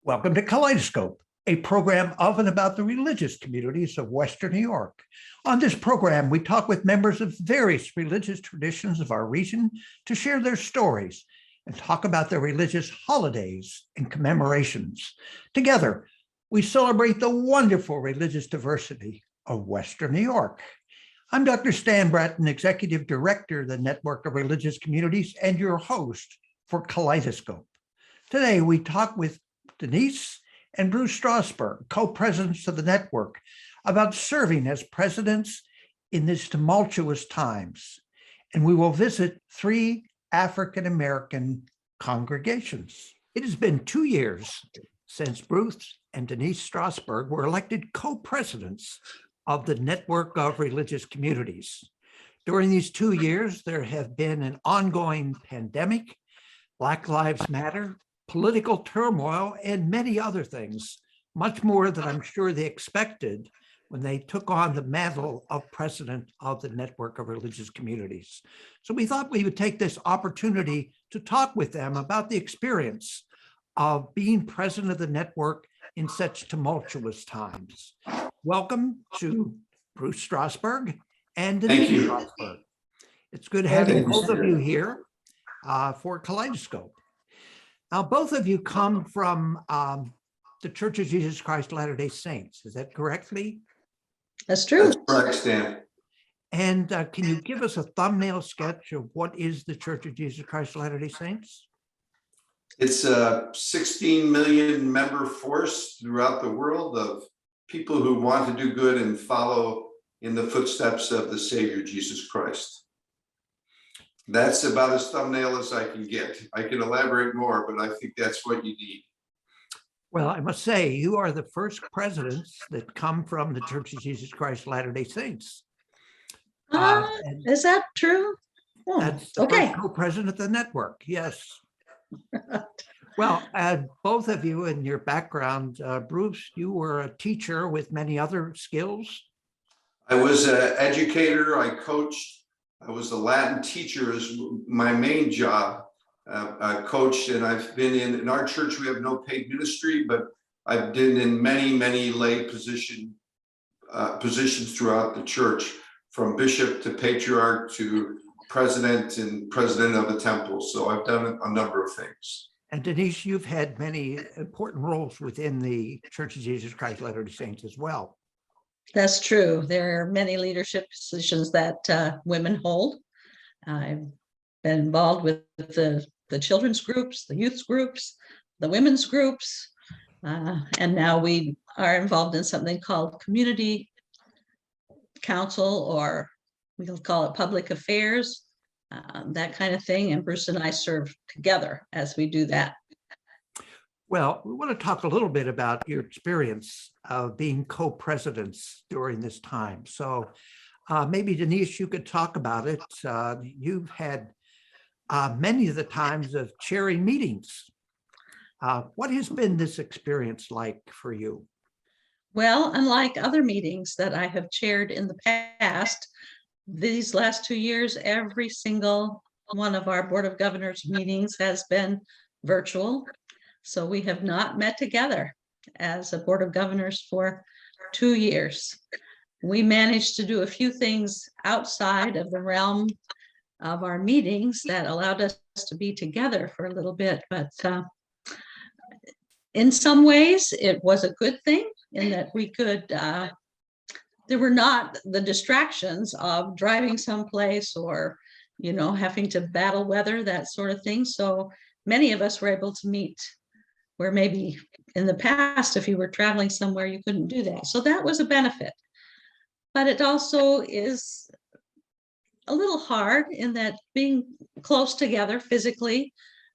Welcome to Kaleidoscope, a program of and about the religious communities of Western New York. On this program, we talk with members of various religious traditions of our region to share their stories and talk about their religious holidays and commemorations. Together, we celebrate the wonderful religious diversity of Western New York. I'm Dr. Stan Bratton, Executive Director of the Network of Religious Communities and your host for Kaleidoscope. Today, we talk with Denise and Bruce Strassburg, co-presidents of the network, about serving as presidents in these tumultuous times. And we will visit 3 African-American congregations. It has been 2 years since Bruce and Denise Strassburg were elected co-presidents of the Network of Religious Communities. During these 2 years, there have been an ongoing pandemic, Black Lives Matter, political turmoil, and many other things, much more than I'm sure they expected when they took on the mantle of president of the Network of Religious Communities. So we thought we would take this opportunity to talk with them about the experience of being president of the network in such tumultuous times. Welcome to Bruce Strassburg and Denise Strassburg. It's good having both of you here for Kaleidoscope. Now, both of you come from the Church of Jesus Christ Latter-day Saints. Is that correctly? That's true. That's correct, Stan. And can you give us a thumbnail sketch of what is the Church of Jesus Christ Latter-day Saints? It's a 16 million member force throughout the world of people who want to do good and follow in the footsteps of the Savior, Jesus Christ. That's about as thumbnail as I can get. I can elaborate more, but I think that's what you need. Well, I must say, you are the first presidents that come from the Church of Jesus Christ Latter-day Saints. Is that true? That's the first co-president of the network, yes. Well, both of you in your background, Bruce, you were a teacher with many other skills. I was an educator, I coached. I was a Latin teacher as my main job. I coached, and I've been in our church, we have no paid ministry, but I've been in many lay positions throughout the church, from bishop to patriarch to president and president of the temple. So I've done a number of things. And Denise, you've had many important roles within the Church of Jesus Christ Latter-day Saints as well. That's true. There are many leadership positions that women hold. I've been involved with the children's groups, the youth groups, the women's groups, and now we are involved in something called community council, or we'll call it public affairs, that kind of thing. And Bruce and I serve together as we do that. Well, we want to talk a little bit about your experience of being co-presidents during this time. So maybe Denise, you could talk about it. You've had many of the times of chairing meetings. What has been this experience like for you? Well, unlike other meetings that I have chaired in the past, these last 2 years, every single one of our Board of Governors meetings has been virtual. So we have not met together as a Board of Governors for 2 years. We managed to do a few things outside of the realm of our meetings that allowed us to be together for a little bit. But in some ways, it was a good thing in that we could, there were not the distractions of driving someplace or, having to battle weather, that sort of thing. So many of us were able to meet where maybe in the past, if you were traveling somewhere, you couldn't do that. So that was a benefit. But it also is a little hard in that being close together physically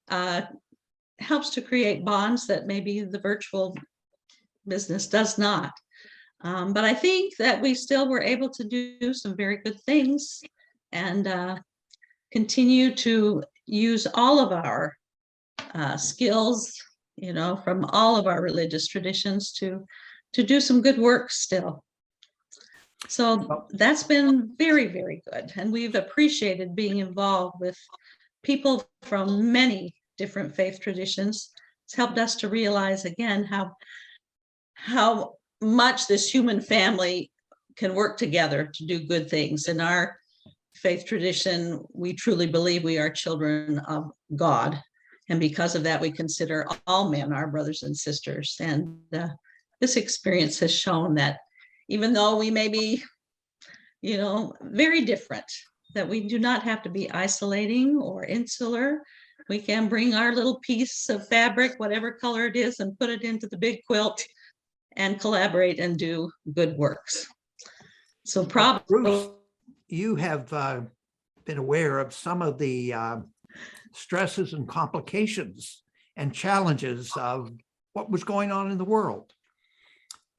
helps to create bonds that maybe the virtual business does not. But I think that we still were able to do some very good things and continue to use all of our skills, from all of our religious traditions to do some good work still. So that's been very, very good. And we've appreciated being involved with people from many different faith traditions It's helped us to realize again how much this human family can work together to do good things. In our faith tradition, we truly believe we are children of God. And because of that, we consider all men our brothers and sisters. And this experience has shown that even though we may be, very different, that we do not have to be isolating or insular. We can bring our little piece of fabric, whatever color it is, and put it into the big quilt and collaborate and do good works. So Bruce, you have been aware of some of the stresses and complications and challenges of what was going on in the world.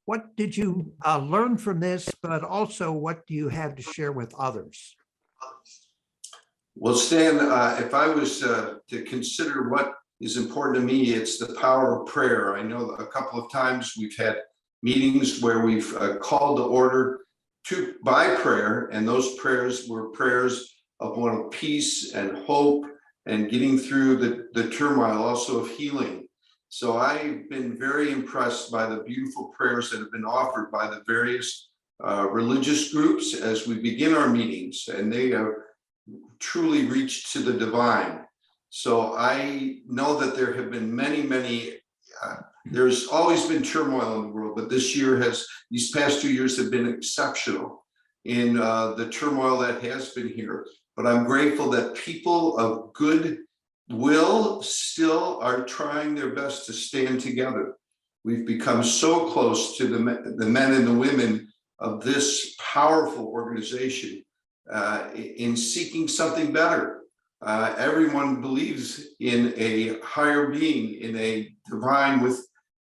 What did you learn from this, but also what do you have to share with others? Well, Stan, if I was to consider what is important to me, it's the power of prayer. I know a couple of times we've had meetings where we've called to order by prayer, and those prayers were prayers of one of peace and hope and getting through the turmoil, also of healing. So I've been very impressed by the beautiful prayers that have been offered by the various religious groups as we begin our meetings, and they have truly reached to the divine. So I know that there have been many, there's always been turmoil in the world, but these past 2 years have been exceptional in the turmoil that has been here. But I'm grateful that people of good will still are trying their best to stand together. We've become so close to the men and the women of this powerful organization in seeking something better. Everyone believes in a higher being, in a divine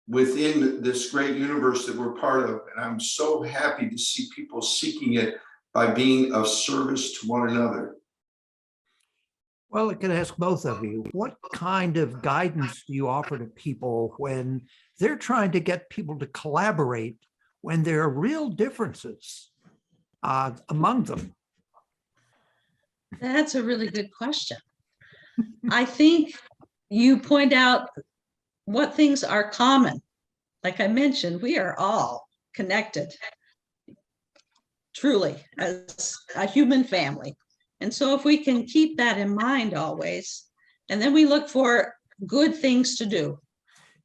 within this great universe that we're part of. And I'm so happy to see people seeking it by being of service to one another. Well, I can ask both of you, what kind of guidance do you offer to people when they're trying to get people to collaborate when there are real differences among them? That's a really good question. I think you point out what things are common. Like I mentioned, we are all connected, truly, as a human family. And so if we can keep that in mind always, and then we look for good things to do.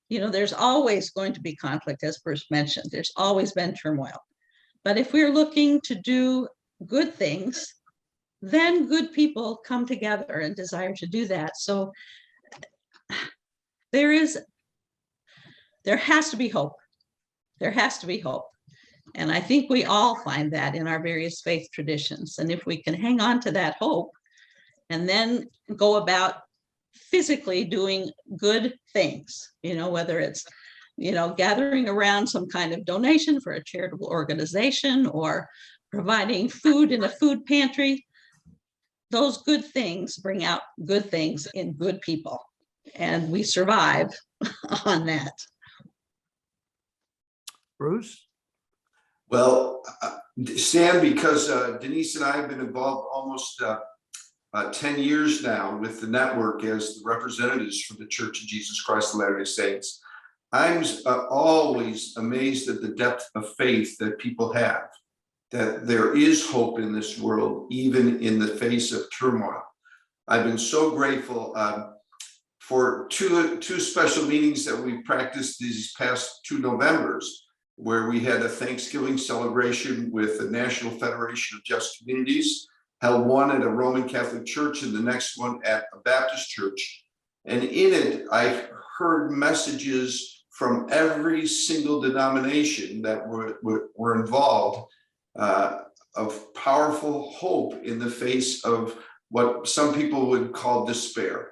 There's always going to be conflict, as Bruce mentioned. There's always been turmoil. But if we're looking to do good things, then good people come together and desire to do that. So there has to be hope. There has to be hope. And I think we all find that in our various faith traditions. And if we can hang on to that hope and then go about physically doing good things, whether it's, gathering around some kind of donation for a charitable organization or providing food in a food pantry, those good things bring out good things in good people. And we survive on that. Bruce? Well, Stan, because Denise and I have been involved almost 10 years now with the network as the representatives for the Church of Jesus Christ of Latter-day Saints, I'm always amazed at the depth of faith that people have, that there is hope in this world, even in the face of turmoil. I've been so grateful for two special meetings that we practiced these past 2 Novembers, where we had a Thanksgiving celebration with the National Federation of Just Communities, held one at a Roman Catholic church and the next one at a Baptist church. And in it, I heard messages from every single denomination that were involved of powerful hope in the face of what some people would call despair.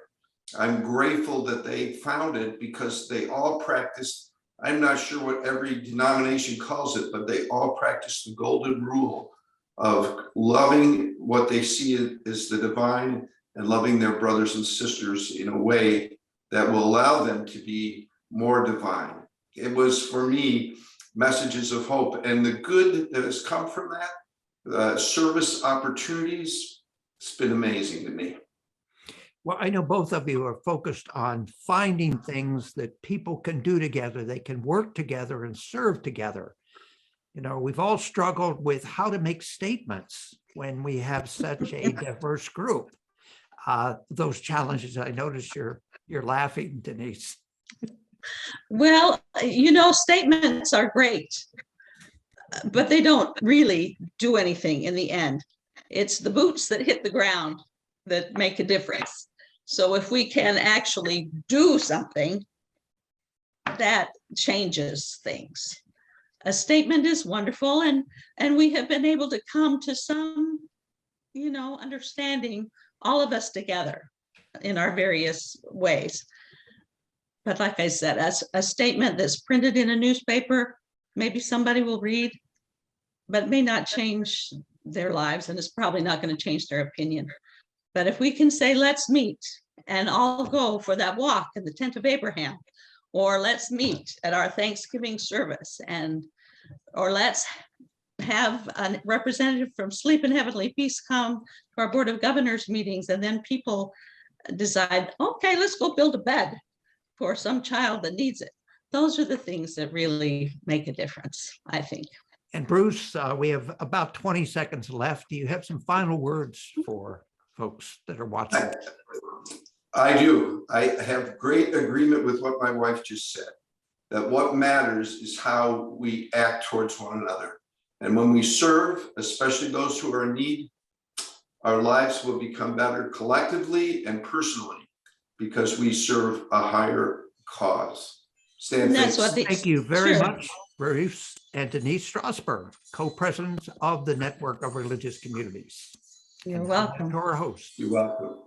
I'm grateful that they found it because they all practiced, I'm not sure what every denomination calls it, but they all practice the golden rule of loving what they see as the divine and loving their brothers and sisters in a way that will allow them to be more divine. It was, for me, messages of hope, and the good that has come from that, service opportunities, it's been amazing to me. Well, I know both of you are focused on finding things that people can do together. They can work together and serve together. You know, we've all struggled with how to make statements when we have such a diverse group. Those challenges, I notice you're laughing, Denise. Well, you know, statements are great, but they don't really do anything in the end. It's the boots that hit the ground that make a difference. So if we can actually do something, that changes things. A statement is wonderful, and we have been able to come to some, you know, understanding, all of us together in our various ways. But like I said, as a statement that's printed in a newspaper, maybe somebody will read, but it may not change their lives, and it's probably not going to change their opinion. But if we can say, let's meet and all go for that walk in the tent of Abraham, or let's meet at our Thanksgiving service, or let's have a representative from Sleep in Heavenly Peace come to our Board of Governors meetings, and then people decide, okay, let's go build a bed for some child that needs it. Those are the things that really make a difference, I think. And Bruce, we have about 20 seconds left. Do you have some final words for folks that are watching? I do. I have great agreement with what my wife just said, that what matters is how we act towards one another. And when we serve, especially those who are in need, our lives will become better collectively and personally because we serve a higher cause. Stan, And that's thanks. what Thank you very Sure. much, Bruce and Denise Strassburg, co-presidents of the Network of Religious Communities. You're And now back welcome. to our host. You're welcome.